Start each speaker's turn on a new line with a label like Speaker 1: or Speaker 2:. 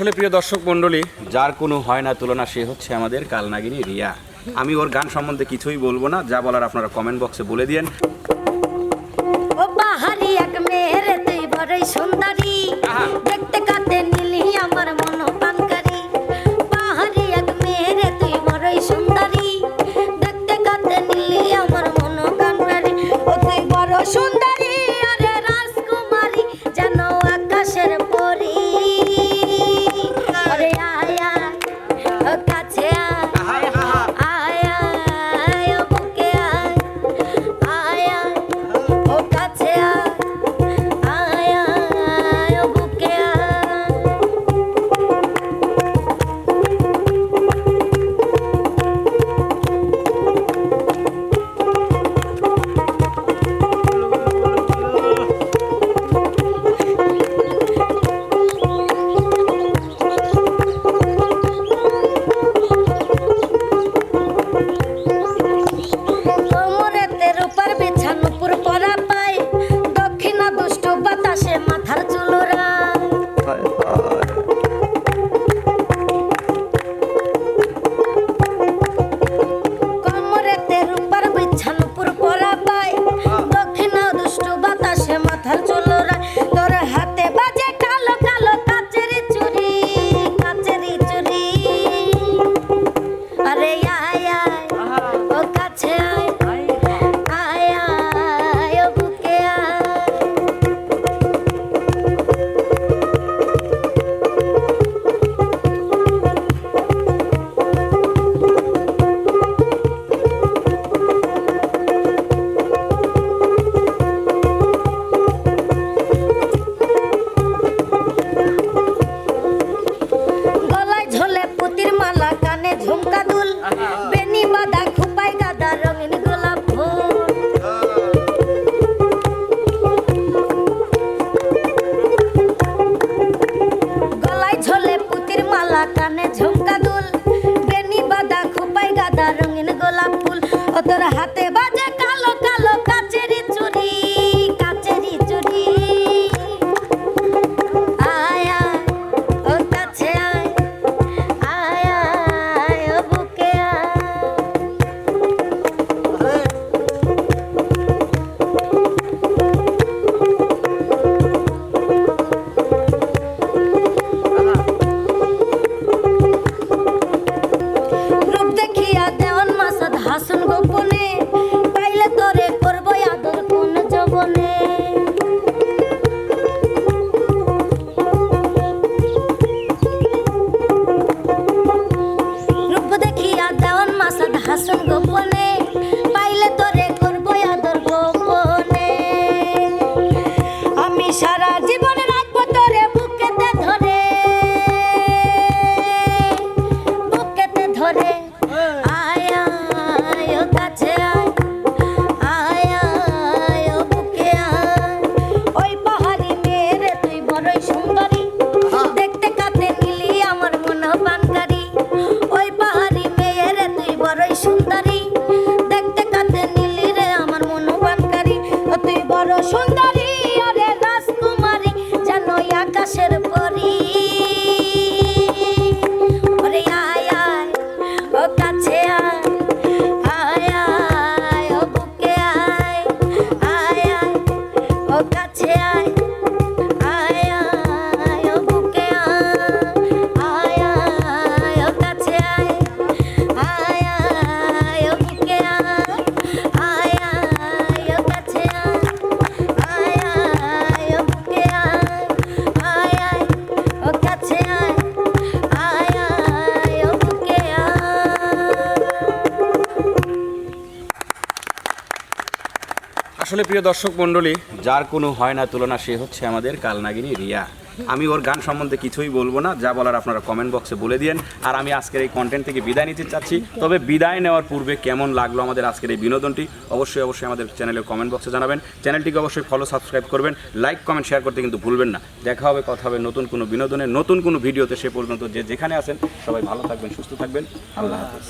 Speaker 1: আসলে প্রিয় দর্শক মণ্ডলী, যার কোনো হয় না তুলনা সে হচ্ছে আমাদের কালনাগিনী রিয়া। আমি ওর গান সম্বন্ধে কিছুই বলবো না, যা বলার আপনারা কমেন্ট বক্সে বলে দিয়েন।
Speaker 2: ও বাহারি এক মেয়ের তুই বড়ই সুন্দরী, দেখতে কাতে নীলি আমার মন পানকারী। বাহারি এক মেয়ের তুই বড়ই সুন্দরী, দেখতে কাতে নীলি আমার মন পানকারী। ও তুই বড় সুন্দরী আরে রাজকুমারী, যেন আকাশের পরী। আরে আয় আয় ও কাছে আয়, আয় আয় ও বুকে আয়, আয় আয় ও কাছে আয়, আয় আয় ও বুকে আয়। কোমরেতে রূপার বিছানো পুর পরা পায়, দক্ষিণা দুষ্ট বাতাসে মাথার চুল উড়ায়। কোমরেতে রূপার বিছানো পুর পরা পায়, দক্ষিণা দুষ্ট বাতাসে মাথার চুল উড়ায়। তোর হাতে বাজে কালো কালো কাচের চুড়ি, কাচের চুড়ি। আরে আয় আয় ও কাছে আয়, আয় আয় ও বুকে আয়। গলায় ঝোলে পুতির মালা, কানে ঝুমকা দুল, বেনি বাঁধা খোপায় গাদা রঙিন গোলাপ ফুল। গলায় ঝোলে পুতির মালা, কানে ঝুমকা দুল, বেনি বাঁধা খোপায় গাদা রঙিন গোলাপ ফুল। ও তোর হাতে বাজে কালো কালো কাচের চুড়ি, কাচের চুড়ি। আয় আয় ও কাছে আয়, আয় আয় ও বুকে আয়। রূপ দেখিয়া দেওয়ান মাসদ হাসন গোপনে, পাইলে তোরে করবো আদর কোন যবনে। রূপ দেখিয়া দেওয়ান মাসদ হাসন গোপনে, পাইলে তোরে করবো আদর গোপনে। আমি সারা জীবন রাখবো তোরে বুকেতে ধরে, বুকেতে ধরে। আয় আয় ও কাছে আয়, আয় আয় ও বুকে আয়। ওই পাহাড়ি মেয়ের তুই বড়ই সুন্দরী, দেখতে কাতে নীলি আমার মন পানকারী। ওই পাহাড়ি মেয়ের তুই বড়ই সুন্দরী, দেখতে কাতে নীলি রে আমার মন পানকারী। ও তুই বড় সুন্দরী আরে রাজকুমারী, যেন আকাশের পরী। ওরে আয় আয় ও কাছে আয়, আয় আয় ও বুকে আয়, আয় আয় ও কাছে আয়, আয় আয় ও বুকে আয়, আয় আয় ও কাছে আয়, আয় আয় ও বুকে আয়, আয় আয় ও কাছে আয়, আয় আয় ও বুকে আয়, আয় আয় ও কাছে আয়, আয় আয় ও বুকে আয়।
Speaker 1: আসলে প্রিয় দর্শক মণ্ডলী, যার কোনো হয় না তুলনা সে হচ্ছে আমাদের কালনাগিনী রিয়া। আমি ওর গান সম্বন্ধে কিছুই বলবো না, যা বলার আপনারা কমেন্ট বক্সে বলে দিয়েন। আর আমি আজকের এই কন্টেন্ট থেকে বিদায় নিতে চাচ্ছি। তবে বিদায় নেওয়ার পূর্বে কেমন লাগলো আমাদের আজকের এই বিনোদনটি অবশ্যই আমাদের চ্যানেলের কমেন্ট বক্সে জানাবেন। চ্যানেলটিকে অবশ্যই ফলো সাবস্ক্রাইব করবেন, লাইক কমেন্ট শেয়ার করতে কিন্তু ভুলবেন না। দেখা হবে, কথা হবে নতুন কোনো বিনোদনের নতুন কোনো ভিডিওতে। সে পর্যন্ত যে যেখানে আছেন সবাই ভালো থাকবেন, সুস্থ থাকবেন। আল্লাহ হাফেজ।